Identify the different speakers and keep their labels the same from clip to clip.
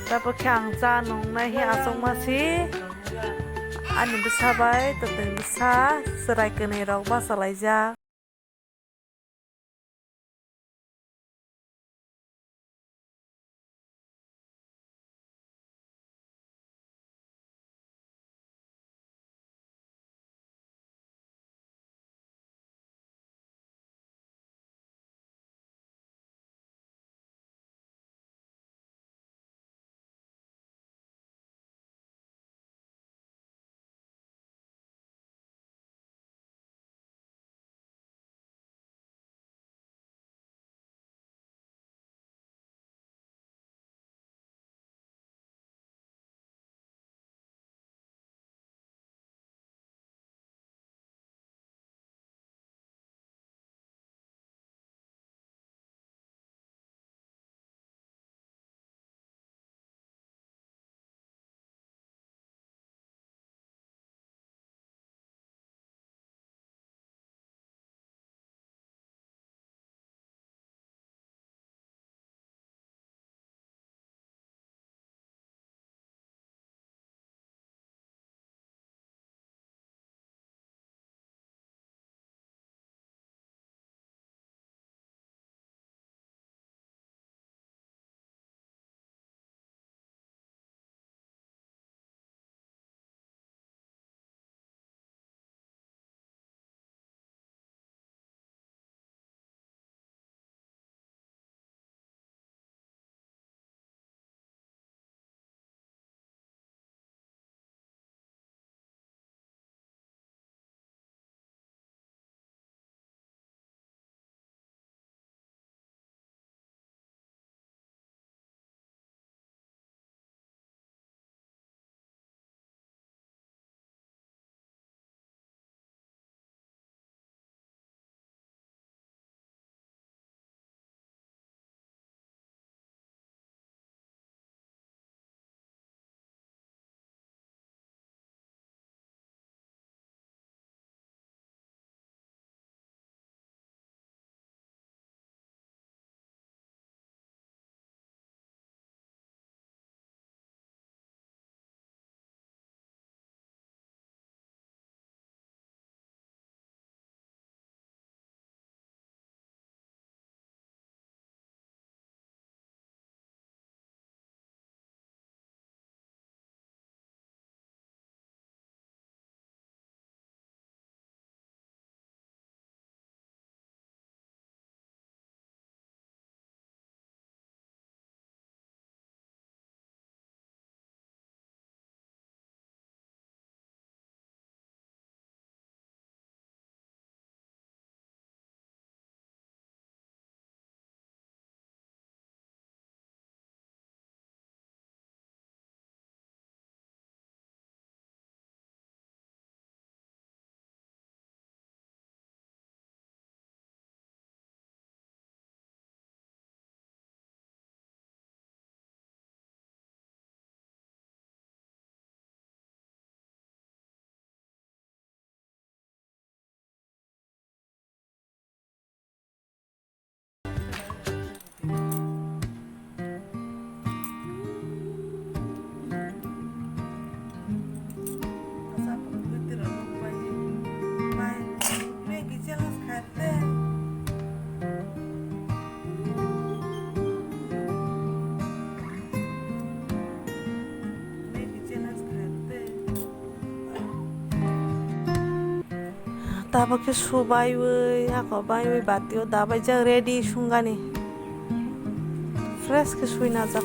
Speaker 1: Dapat kyang cha nong na hi asong masi ani besabai teteng besa serai kenai rok basalaija. Dapat ke subai wei, aku bai wei batio dapat jang ready sungani. Fresh ke sui najak.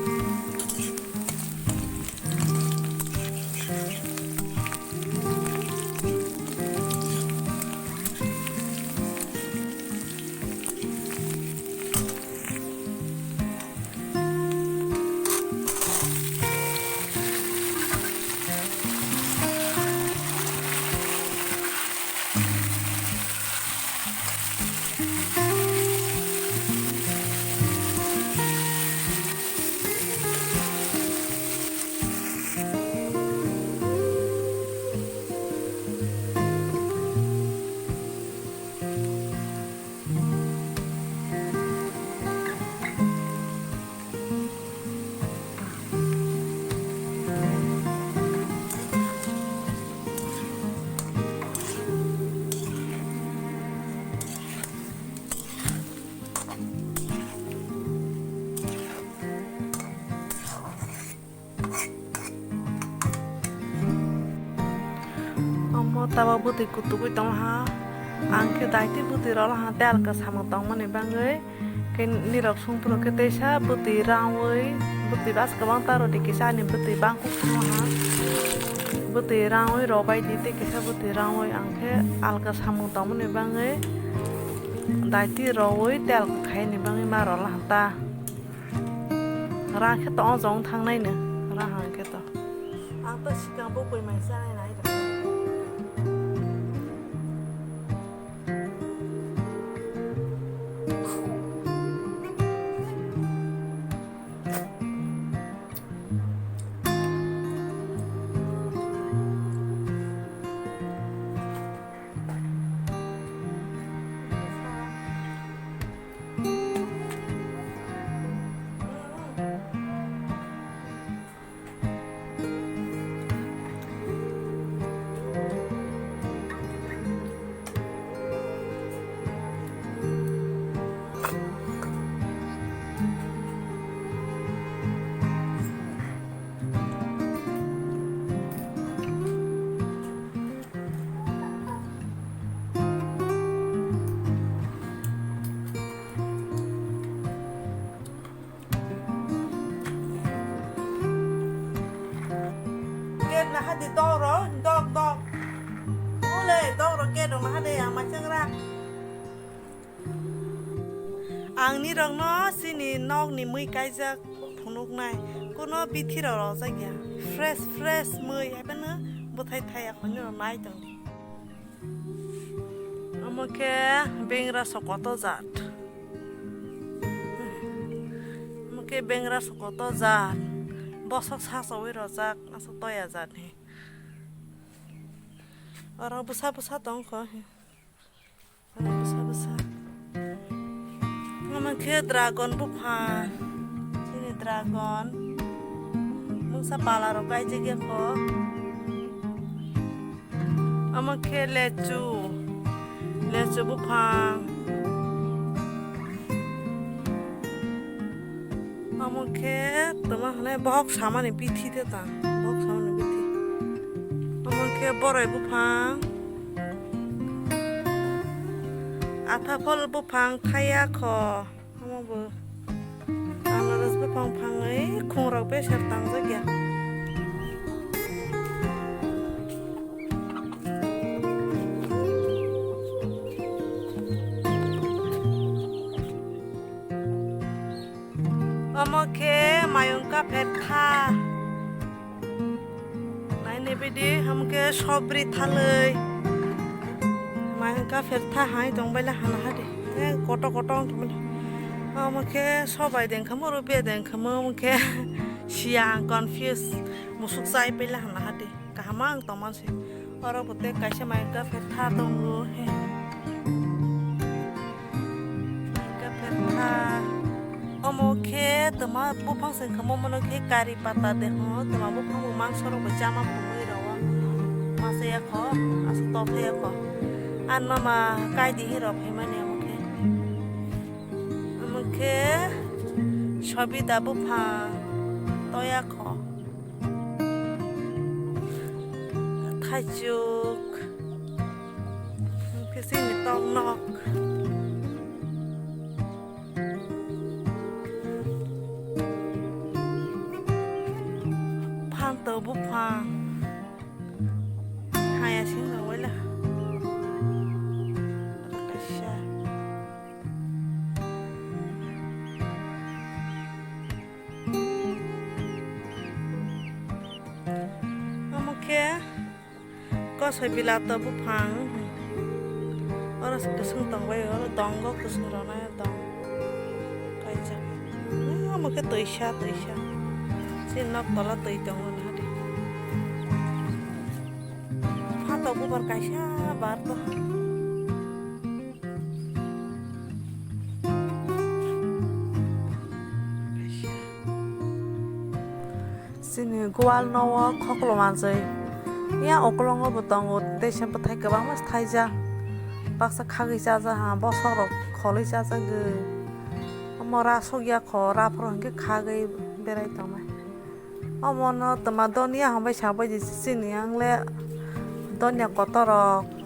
Speaker 1: tao bút thì cụt tụi tao ha ăn cái đại thì bút thì đó là ha tel cái sao mà tao mà này bang ấy cái ni đọc xong pro cái tây sa bút thì rau ấy bút thì bác cái bang ta rồi thì cái sa này bút thì bang cũng không ha bút thì rau ấy rồi bay đi thì cái sa bút thì rau ấy ăn cái al cái sao mà tao mà này bang ấy đại thì rồi tel cái khai này bang ấy mà rồi là ta ra cái tao giống thằng này nè ra hàng cái tao ăn tới sikabuk với mày sai này na hadi doro dog ole doro ke dong na hadi ama changra ang ni rong no sini nok ni mui kaijak thonuk nai kono bithi ro sa gya fresh mui ai ban na bu thai thai a khon ro nai tong amake bengra sokoto jat amake bengra sokoto jat bosok sasawi rojak asok toya jat he orang busa dong ko orang busa ngaman ke dragon bufang sini dragon musa pala ro kai jege ko aman ke lecu bufang amake tama hane bahok samane bithi te ta bahok samane bithi amake borai bufang atha phol bufang thaya kho amabu anaras bufang phangai khongrok be ser tang jagya amake mayung ka phetha nai ne bidi hamke sobri thaloi mayung ka phetha hai dong baila hana hade koto thum amake sobai den khamoro be den khamo amake siang confuse musuk sai baila hana hade kahamang toman se oro bote kaise mayung ka phetha dong ro he ka phetha amake tama bufang sen khamo mono ke kari pata de ho tama bufang mang soro bajama pumui rawa mase ya kho asu to phe ya kho an mama kai di ro phe mane amake shobi da bufang toya kho kaijak ke sini tong nok tờ bufang hai à xin rồi là amake có sợi bila tờ bufang ở cái sừng tòng vậy ở tòng gốc cái sừng rồi này tòng cái chắc amake tới xa xin nó tao tới tòng luôn hả pha tàu bu berkasya bar tuh sini gual nawa khoklo manjai ya oklongo butongo desem pathai kabang mas thaija baksa khagi jaja ha bosoro kholi jaja ge amara sogya khora phronge khagai berai tamai amono tama donia hambai sabai sini angle ต้นอยากกอตรอก